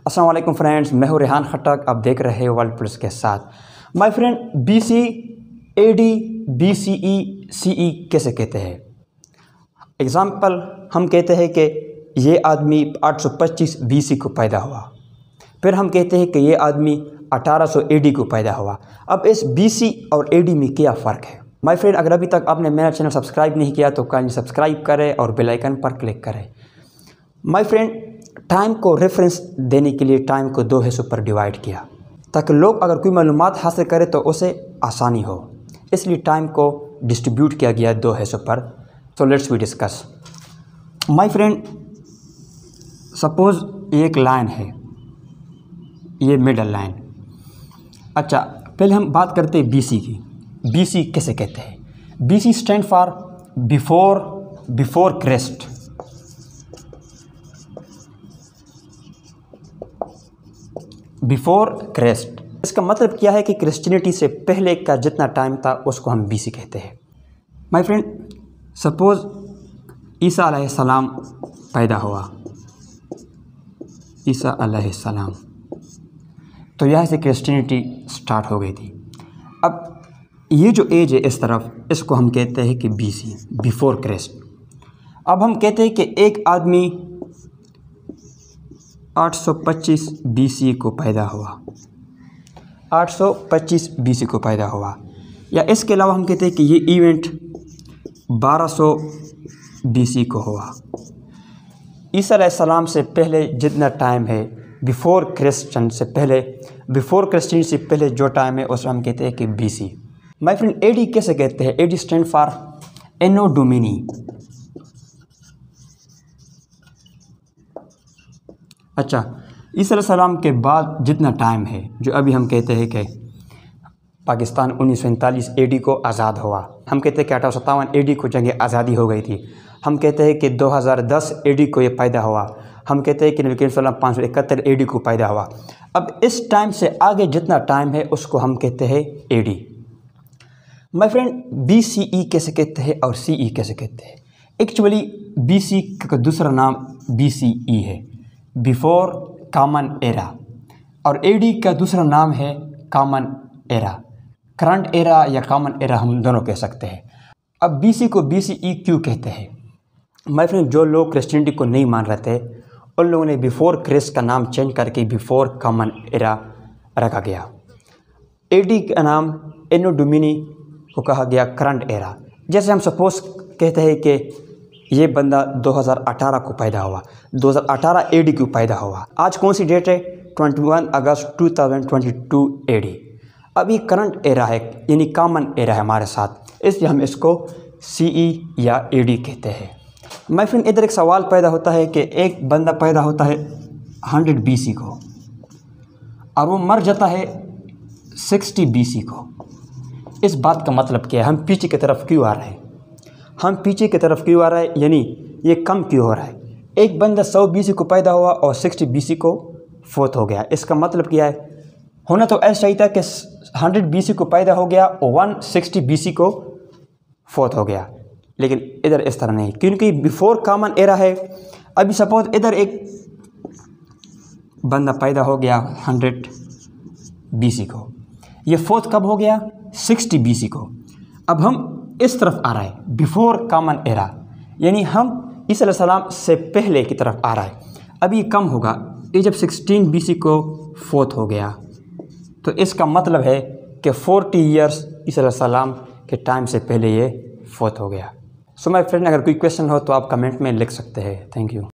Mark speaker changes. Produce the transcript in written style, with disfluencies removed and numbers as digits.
Speaker 1: अस्सलाम वालेकुम फ्रेंड्स, मैं हूं रेहान खटक। आप देख रहे हैं वर्ल्ड प्लस के साथ। My friend, BC, AD, BCE, CE कैसे कहते हैं? एग्ज़ाम्पल, हम कहते हैं कि ये आदमी 825 BC को पैदा हुआ। फिर हम कहते हैं कि ये आदमी 1800 AD को पैदा हुआ। अब इस BC और AD में क्या फ़र्क है? माय फ्रेंड, अगर अभी तक आपने मेरा चैनल सब्सक्राइब नहीं किया तो काइंडली सब्सक्राइब करें और बेल आइकन पर क्लिक करें। माय फ्रेंड, टाइम को रेफरेंस देने के लिए टाइम को 2 हिस्सों पर डिवाइड किया ताकि लोग अगर कोई मालूमात हासिल करें तो उसे आसानी हो, इसलिए टाइम को डिस्ट्रीब्यूट किया गया 2 हिस्सों पर। तो let's we discuss. My friend, suppose एक लाइन है, ये मिडल लाइन। अच्छा, पहले हम बात करते हैं BC की। BC कैसे कहते हैं? BC stand for before Christ. Before Christ, इसका मतलब क्या है कि क्रिश्चियनिटी से पहले का जितना टाइम था उसको हम BC कहते हैं। माय फ्रेंड, सपोज़ ईसा अलैहिस्सलाम पैदा हुआ, ईसा अलैहिस्सलाम, तो यहाँ से क्रिश्चियनिटी स्टार्ट हो गई थी। अब ये जो एज है इस तरफ, इसको हम कहते हैं कि BC, बिफोर क्राइस्ट। अब हम कहते हैं कि एक आदमी 825 BC को पैदा हुआ, 825 BC को पैदा हुआ। या इसके अलावा हम कहते हैं कि ये इवेंट 1200 BC को हुआ। ईसा अलैहिस्सलाम से पहले जितना टाइम है, बिफोर क्रिश्चियन से पहले, बिफोर क्रिश्चियन से पहले जो टाइम है उसे हम कहते हैं कि BC। माय फ्रेंड, AD कैसे कहते हैं? AD stand for anno domini. अच्छा, ईसा अलैहिस्सलाम के बाद जितना टाइम है, जो अभी हम कहते हैं कि पाकिस्तान 1947 AD को आज़ाद हुआ, हम कहते हैं कि 1857 AD को जंग आज़ादी हो गई थी, हम कहते हैं कि 2010 AD को ये पैदा हुआ, हम कहते हैं कि नबी करीम सल्लल्लाहु अलैहि वसल्लम 571 AD को पैदा हुआ। अब इस टाइम से आगे जितना टाइम है उसको हम कहते हैं AD। माय फ्रेंड, BCE कैसे कहते हैं और CE कैसे कहते हैं? एक्चुअली BC का दूसरा नाम BCE है, बिफोर कॉमन एरा, और AD का दूसरा नाम है कॉमन एरा। करंट एरा या कॉमन एरा हम दोनों कह सकते हैं। अब BC को BCE क्यों कहते हैं? माय फ्रेंड, जो लोग क्रिश्चियनिटी को नहीं मान रहे थे उन लोगों ने बिफोर क्राइस्ट का नाम चेंज करके बिफोर कॉमन एरा रखा गया। AD का नाम एनो डोमिनी को कहा गया करंट एरा। जैसे हम सपोज कहते हैं कि ये बंदा 2018 को पैदा हुआ, 2018 AD को पैदा हुआ। आज कौन सी डेट है? 21 अगस्त 2022 AD। अब ये करंट एरा है, यानी कॉमन एरा है हमारे साथ, इसलिए हम इसको CE या AD कहते हैं। माय फ्रेंड, इधर एक सवाल पैदा होता है कि एक बंदा पैदा होता है 100 BC को और वो मर जाता है 60 BC को। इस बात का मतलब क्या है? हम पीछे की तरफ क्यों आ रहे हैं? हम पीछे की तरफ क्यों आ रहे हैं, यानी ये कम क्यों हो रहा है? एक बंदा 100 BC को पैदा हुआ और 60 BC को फोत हो गया। इसका मतलब क्या है? होना तो ऐसा चाहिए था कि 100 BC को पैदा हो गया और 160 BC को फोत हो गया, लेकिन इधर इस तरह नहीं, क्योंकि बिफोर कॉमन एरा है। अभी सपोज इधर एक बंदा पैदा हो गया 100 BC को, ये फोर्थ कब हो गया? 60 BC को। अब हम इस तरफ आ रहा है बिफोर कॉमन एरा, यानी हम ईसा अलैहिस्सलाम से पहले की तरफ आ रहा है। अब ये कम होगा, ये जब 16 BC को फोर्थ हो गया तो इसका मतलब है कि 40 ईयर्स ईसा अलैहिस्सलाम के टाइम से पहले ये फोर्थ हो गया। सो माय फ्रेंड, अगर कोई क्वेश्चन हो तो आप कमेंट में लिख सकते हैं। Thank you.